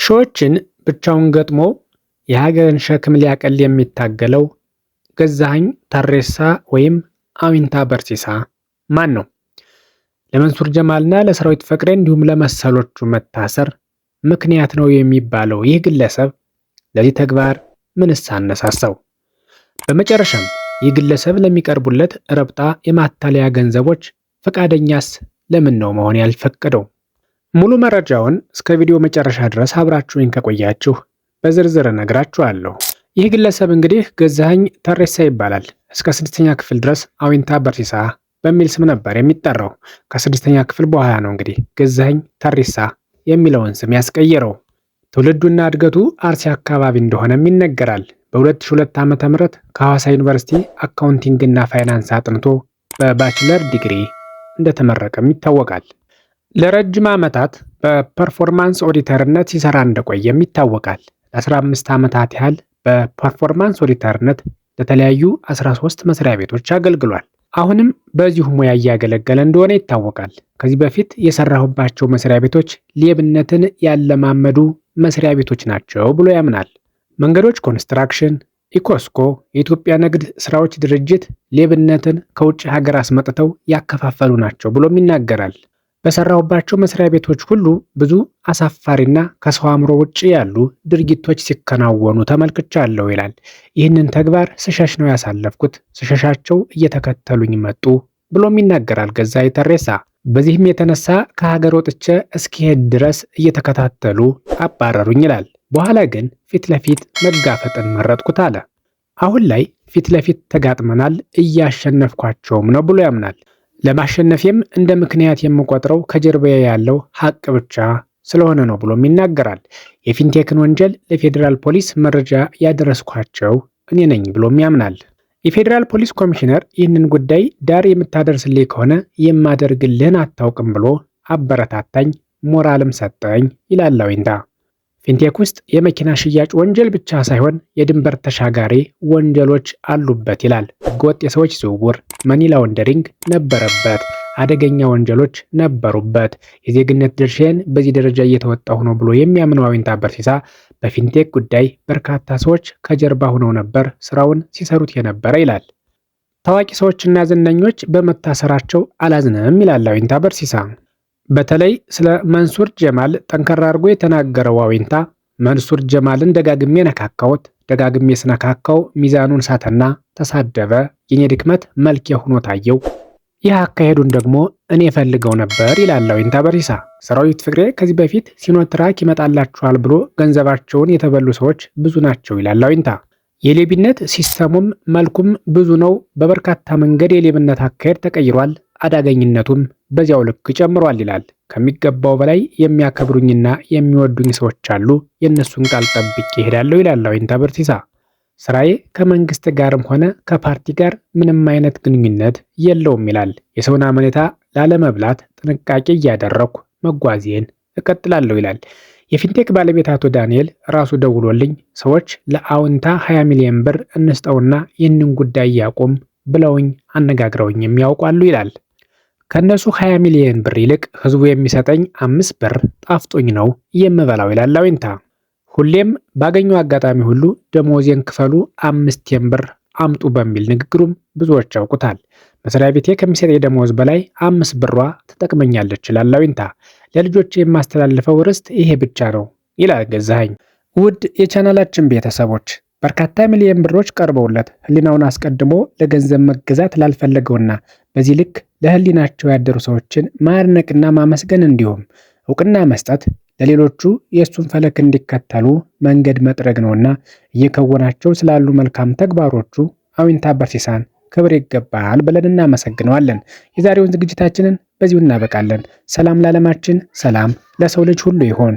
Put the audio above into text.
ሺዎችን ብቻውን ገጥሞ የሀገርን ሸክም ሊያቀል የሚታገለው ገዛኸኝ ተሬሳ ወይም አዊንታ በርሲሳ ማን ነው? ለመንሱር ጀማልና ለሰራዊት ፍቅሬ እንዲሁም ለመሰሎቹ መታሰር ምክንያት ነው የሚባለው ይህ ግለሰብ ለዚህ ተግባር ምንስ አነሳሳው? በመጨረሻም ይህ ግለሰብ ለሚቀርቡለት ረብጣ የማታለያ ገንዘቦች ፈቃደኛስ ለምን ነው መሆን ያልፈቀደው? ሙሉ መረጃውን እስከ ቪዲዮ መጨረሻ ድረስ አብራችሁኝ ከቆያችሁ በዝርዝር እነግራችኋለሁ። ይህ ግለሰብ እንግዲህ ገዛኸኝ ተሬሳ ይባላል። እስከ 6ኛ ክፍል ድረስ አዊንታ በርሲሳ በሚል ስም ነበር የሚጠራው። ከ6ኛ ክፍል በኋላ ነው እንግዲህ ገዛኸኝ ተሬሳ የሚለውን ስም ያስቀየረው። ትውልዱና እድገቱ አርሲ አካባቢ እንደሆነም ይነገራል። በ2002 ዓ.ም ከሐዋሳ ዩኒቨርሲቲ አካውንቲንግና ፋይናንስ አጥንቶ በባችለር ዲግሪ እንደተመረቀም ይታወቃል። ለረጅም ዓመታት በፐርፎርማንስ ኦዲተርነት ሲሰራ እንደቆየም ይታወቃል። ለ15 ዓመታት ያህል በፐርፎርማንስ ኦዲተርነት ለተለያዩ 13 መስሪያ ቤቶች አገልግሏል። አሁንም በዚሁ ሙያ እያገለገለ እንደሆነ ይታወቃል። ከዚህ በፊት የሰራሁባቸው መስሪያ ቤቶች ሌብነትን ያለማመዱ መስሪያ ቤቶች ናቸው ብሎ ያምናል። መንገዶች ኮንስትራክሽን፣ ኢኮስኮ፣ የኢትዮጵያ ንግድ ስራዎች ድርጅት ሌብነትን ከውጭ ሀገር አስመጥተው ያከፋፈሉ ናቸው ብሎም ይናገራል። በሰራሁባቸው መስሪያ ቤቶች ሁሉ ብዙ አሳፋሪና ከሰው አእምሮ ውጭ ያሉ ድርጊቶች ሲከናወኑ ተመልክቻለሁ ይላል። ይህንን ተግባር ስሸሽ ነው ያሳለፍኩት፣ ስሸሻቸው እየተከተሉኝ መጡ ብሎም ይናገራል ገዛኸኝ ተሬሳ። በዚህም የተነሳ ከሀገር ወጥቼ እስኪሄድ ድረስ እየተከታተሉ አባረሩኝ ይላል። በኋላ ግን ፊት ለፊት መጋፈጥን መረጥኩት አለ። አሁን ላይ ፊት ለፊት ተጋጥመናል፣ እያሸነፍኳቸውም ነው ብሎ ያምናል። ለማሸነፌም እንደ ምክንያት የምቆጥረው ከጀርባዬ ያለው ሀቅ ብቻ ስለሆነ ነው ብሎም ይናገራል። የፊንቴክን ወንጀል ለፌዴራል ፖሊስ መረጃ ያደረስኳቸው እኔ ነኝ ብሎም ያምናል። የፌዴራል ፖሊስ ኮሚሽነር ይህንን ጉዳይ ዳር የምታደርስልኝ ከሆነ የማደርግልህን አታውቅም ብሎ አበረታታኝ፣ ሞራልም ሰጠኝ ይላል አዊንታ። ፊንቴክ ውስጥ የመኪና ሽያጭ ወንጀል ብቻ ሳይሆን የድንበር ተሻጋሪ ወንጀሎች አሉበት ይላል። ህገወጥ የሰዎች ዝውውር፣ መኒ ላውንደሪንግ ነበረበት፣ አደገኛ ወንጀሎች ነበሩበት። የዜግነት ድርሻዬን በዚህ ደረጃ እየተወጣሁ ነው ብሎ የሚያምነው አዊንታ በርሲሳ በፊንቴክ ጉዳይ በርካታ ሰዎች ከጀርባ ሆነው ነበር ስራውን ሲሰሩት የነበረ ይላል። ታዋቂ ሰዎችና ዝነኞች በመታሰራቸው አላዝንም ይላል አዊንታ በርሲሳ። በተለይ ስለ መንሱር ጀማል ጠንከር አድርጎ የተናገረው አዊንታ መንሱር ጀማልን ደጋግሜ ነካካሁት፣ ደጋግሜ ስነካካው ሚዛኑን ሳተና ተሳደበ፣ የኔ ድክመት መልክ ሆኖ ታየው፣ ይህ አካሄዱን ደግሞ እኔ ፈልገው ነበር ይላል አዊንታ በርሲሳ። ሰራዊት ፍቅሬ ከዚህ በፊት ሲኖትራክ ይመጣላችኋል ብሎ ገንዘባቸውን የተበሉ ሰዎች ብዙ ናቸው ይላል አዊንታ። የሌብነት ሲስተሙም መልኩም ብዙ ነው። በበርካታ መንገድ የሌብነት አካሄድ ተቀይሯል፣ አዳገኝነቱም በዚያው ልክ ጨምሯል ይላል። ከሚገባው በላይ የሚያከብሩኝና የሚወዱኝ ሰዎች አሉ፣ የእነሱን ቃል ጠብቄ እሄዳለሁ ይላል አዊንታ በርሲሳ። ስራዬ ከመንግስት ጋርም ሆነ ከፓርቲ ጋር ምንም አይነት ግንኙነት የለውም ይላል። የሰውን አመኔታ ላለመብላት ጥንቃቄ እያደረኩ መጓዜን እቀጥላለሁ ይላል። የፊንቴክ ባለቤት አቶ ዳንኤል ራሱ ደውሎልኝ ሰዎች ለአዊንታ 20 ሚሊዮን ብር እንስጠውና ይህንን ጉዳይ ያቁም ብለውኝ አነጋግረውኝ የሚያውቋሉ ይላል። ከነሱ 20 ሚሊዮን ብር ይልቅ ህዝቡ የሚሰጠኝ 5 ብር ጣፍጦኝ ነው የምበላው ይላል አዊንታ። ሁሌም ባገኘው አጋጣሚ ሁሉ ደሞዜን ክፈሉ 5 ብር አምጡ በሚል ንግግሩም ብዙዎች ያውቁታል። መስሪያ ቤቴ ከሚሰጠኝ ደሞዝ በላይ 5 ብሯ ትጠቅመኛለች ይላል አዊንታ። ለልጆች የማስተላልፈው ርስት ይሄ ብቻ ነው ይላል ገዛኸኝ። ውድ የቻናላችን ቤተሰቦች በርካታ ሚሊዮን ብሮች ቀርበውለት ህሊናውን አስቀድሞ ለገንዘብ መገዛት ላልፈለገውና በዚህ ልክ ለህሊናቸው ያደሩ ሰዎችን ማድነቅና ማመስገን እንዲሁም እውቅና መስጠት ለሌሎቹ የእሱን ፈለክ እንዲከተሉ መንገድ መጥረግ ነውና እየከወናቸው ስላሉ መልካም ተግባሮቹ አዊንታ በርሲሳን ክብር ይገባል ብለን እናመሰግነዋለን። የዛሬውን ዝግጅታችንን በዚሁ እናበቃለን። ሰላም ለዓለማችን፣ ሰላም ለሰው ልጅ ሁሉ ይሆን።